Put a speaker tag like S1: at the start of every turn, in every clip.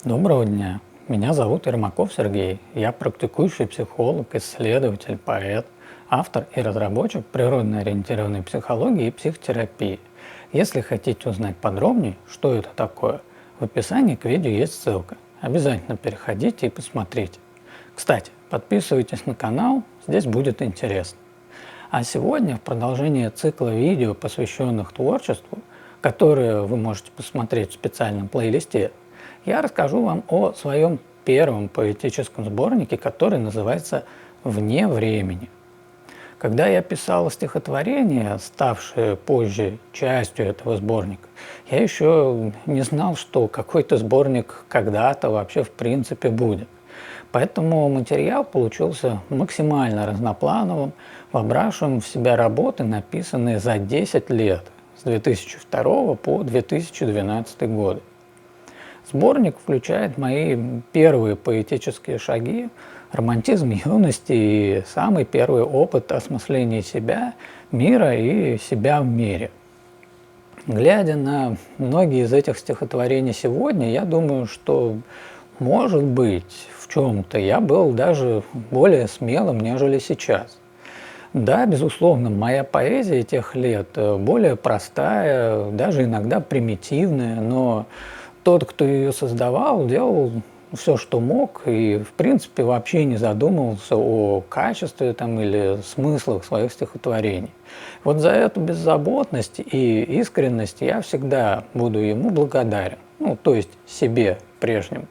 S1: Доброго дня. Меня зовут Ермаков Сергей. Я практикующий психолог, исследователь, поэт, автор и разработчик природно-ориентированной психологии и психотерапии. Если хотите узнать подробнее, что это такое, в описании к видео есть ссылка. Обязательно переходите и посмотрите. Кстати, подписывайтесь на канал, здесь будет интересно. А сегодня в продолжение цикла видео, посвященных творчеству, которые вы можете посмотреть в специальном плейлисте, я расскажу вам о своем первом поэтическом сборнике, который называется «Вне времени». Когда я писал стихотворения, ставшие позже частью этого сборника, я еще не знал, что какой-то сборник когда-то вообще в принципе будет. Поэтому материал получился максимально разноплановым, вобравшим в себя работы, написанные за 10 лет, с 2002 по 2012 годы. Сборник включает мои первые поэтические шаги, романтизм юности и самый первый опыт осмысления себя, мира и себя в мире. Глядя на многие из этих стихотворений сегодня, я думаю, что, может быть, в чем-то я был даже более смелым, нежели сейчас. Да, безусловно, моя поэзия тех лет более простая, даже иногда примитивная, но тот, кто ее создавал, делал все, что мог, и, в принципе, вообще не задумывался о качестве там, или смыслах своих стихотворений. Вот за эту беззаботность и искренность я всегда буду ему благодарен, то есть себе прежнему.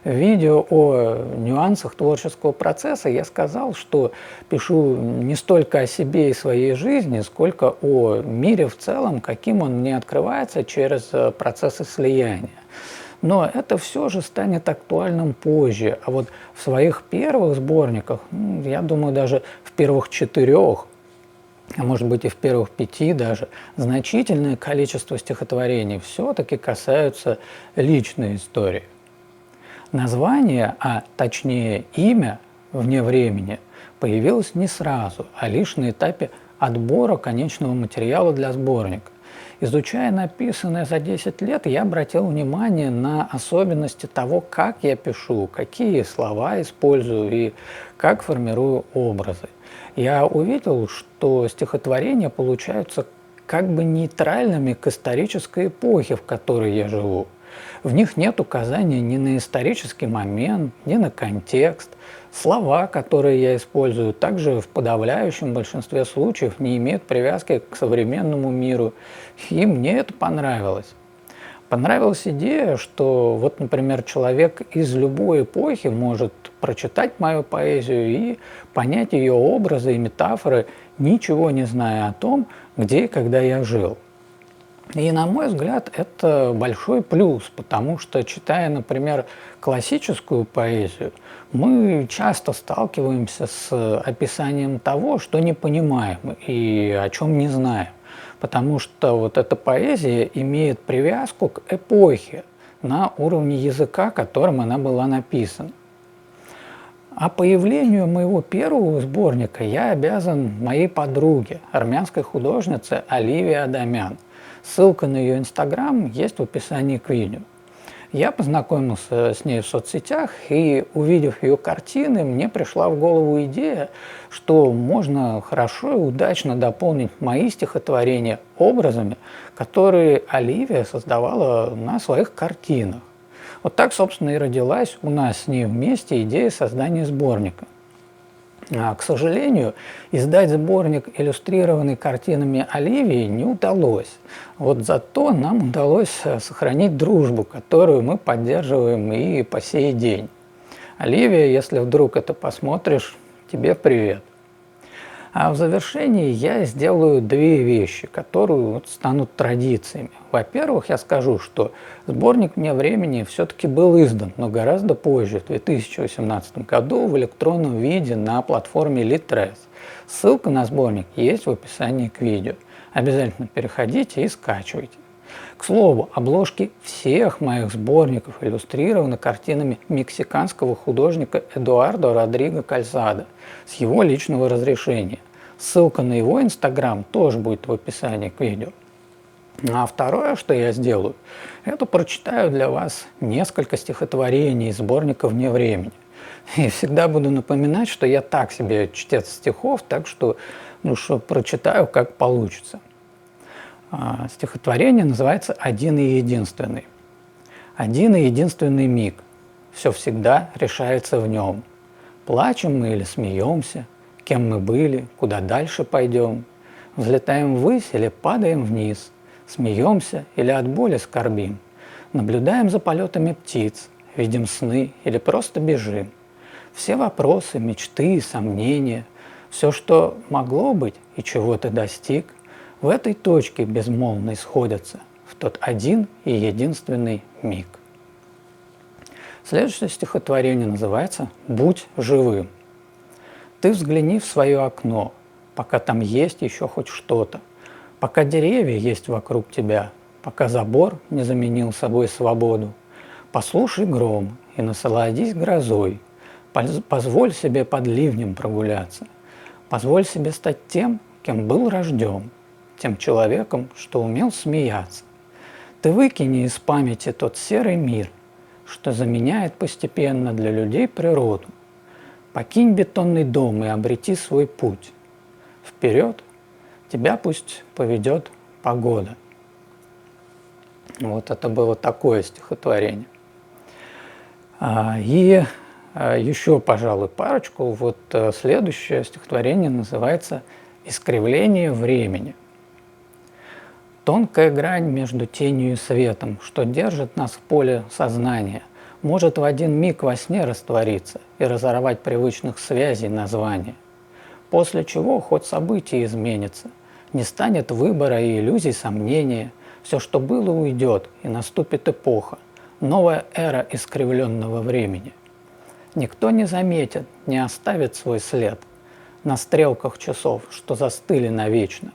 S1: В видео о нюансах творческого процесса я сказал, что пишу не столько о себе и своей жизни, сколько о мире в целом, каким он мне открывается через процессы слияния. Но это все же станет актуальным позже. А вот в своих первых сборниках, я думаю, даже в первых 4, а может быть и в первых 5 даже, значительное количество стихотворений все-таки касаются личной истории. Название, а точнее имя «Вне времени» появилось не сразу, а лишь на этапе отбора конечного материала для сборника. Изучая написанное за 10 лет, я обратил внимание на особенности того, как я пишу, какие слова использую и как формирую образы. Я увидел, что стихотворения получаются как бы нейтральными к исторической эпохе, в которой я живу. В них нет указания ни на исторический момент, ни на контекст. Слова, которые я использую, также в подавляющем большинстве случаев не имеют привязки к современному миру. И мне это понравилось. Понравилась идея, что вот, например, человек из любой эпохи может прочитать мою поэзию и понять ее образы и метафоры, ничего не зная о том, где и когда я жил. И, на мой взгляд, это большой плюс, потому что, читая, например, классическую поэзию, мы часто сталкиваемся с описанием того, что не понимаем и о чем не знаем, потому что вот эта поэзия имеет привязку к эпохе на уровне языка, которым она была написана. А появлению моего первого сборника я обязан моей подруге, армянской художнице Оливии Адамян. Ссылка на ее инстаграм есть в описании к видео. Я познакомился с ней в соцсетях, и, увидев ее картины, мне пришла в голову идея, что можно хорошо и удачно дополнить мои стихотворения образами, которые Оливия создавала на своих картинах. Вот так, собственно, и родилась у нас с ней вместе идея создания сборника. К сожалению, издать сборник, иллюстрированный картинами Оливии, не удалось. Вот зато нам удалось сохранить дружбу, которую мы поддерживаем и по сей день. Оливия, если вдруг это посмотришь, тебе привет. А в завершении я сделаю 2 вещи, которые станут традициями. Во-первых, я скажу, что сборник «Вне времени» все-таки был издан, но гораздо позже, в 2018 году, в электронном виде на платформе Litres. Ссылка на сборник есть в описании к видео. Обязательно переходите и скачивайте. К слову, обложки всех моих сборников иллюстрированы картинами мексиканского художника Эдуардо Родриго Кальзадо с его личного разрешения. Ссылка на его инстаграм тоже будет в описании к видео. А второе, что я сделаю, это прочитаю для вас несколько стихотворений из сборника «Вне времени». И всегда буду напоминать, что я так себе чтец стихов, так что, что прочитаю, как получится. Стихотворение называется «Один и единственный». Один и единственный миг. Все всегда решается в нем. Плачем мы или смеемся, кем мы были, куда дальше пойдем. Взлетаем ввысь или падаем вниз, смеемся или от боли скорбим. Наблюдаем за полетами птиц, видим сны или просто бежим. Все вопросы, мечты и сомнения, все, что могло быть и чего ты достиг, в этой точке безмолвной сходятся в тот один и единственный миг. Следующее стихотворение называется «Будь живым». Ты взгляни в свое окно, пока там есть еще хоть что-то, пока деревья есть вокруг тебя, пока забор не заменил собой свободу. Послушай гром и насладись грозой, позволь себе под ливнем прогуляться, позволь себе стать тем, кем был рожден, тем человеком, что умел смеяться. Ты выкини из памяти тот серый мир, что заменяет постепенно для людей природу. Покинь бетонный дом и обрети свой путь. Вперед тебя пусть поведет погода. Вот это было такое стихотворение. И еще, пожалуй, парочку. Вот следующее стихотворение называется «Искривление времени». Тонкая грань между тенью и светом, что держит нас в поле сознания, может в один миг во сне раствориться и разорвать привычных связей названия. После чего хоть событие изменится, не станет выбора и иллюзий сомнения, все, что было, уйдет, и наступит эпоха, новая эра искривленного времени. Никто не заметит, не оставит свой след на стрелках часов, что застыли навечно,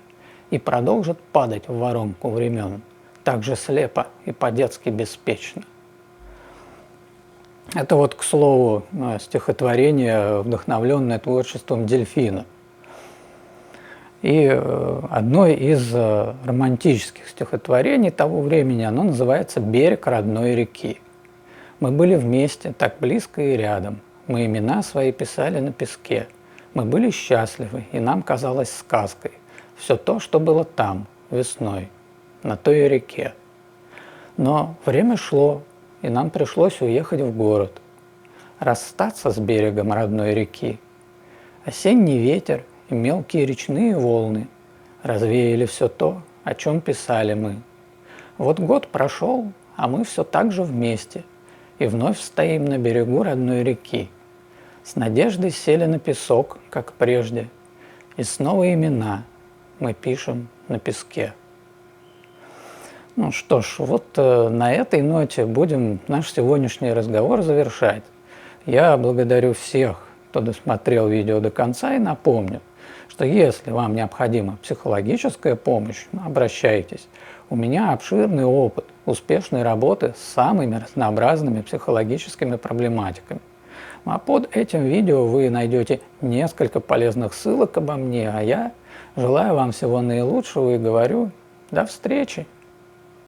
S1: и продолжит падать в воронку времен, так же слепо и по-детски беспечно. Это вот, к слову, стихотворение, вдохновленное творчеством Дельфина. И одно из романтических стихотворений того времени, оно называется «Берег родной реки». Мы были вместе, так близко и рядом, мы имена свои писали на песке. Мы были счастливы, и нам казалось сказкой все то, что было там, весной, на той реке. Но время шло, и нам пришлось уехать в город, расстаться с берегом родной реки. Осенний ветер и мелкие речные волны развеяли все то, о чем писали мы. Вот год прошел, а мы все так же вместе, и вновь стоим на берегу родной реки. С надеждой сели на песок, как прежде, и снова имена мы пишем на песке. Ну что ж, вот на этой ноте будем наш сегодняшний разговор завершать. Я благодарю всех, кто досмотрел видео до конца, и напомню, что если вам необходима психологическая помощь, обращайтесь. У меня обширный опыт успешной работы с самыми разнообразными психологическими проблематиками. А под этим видео вы найдете несколько полезных ссылок обо мне, а я желаю вам всего наилучшего и говорю до встречи!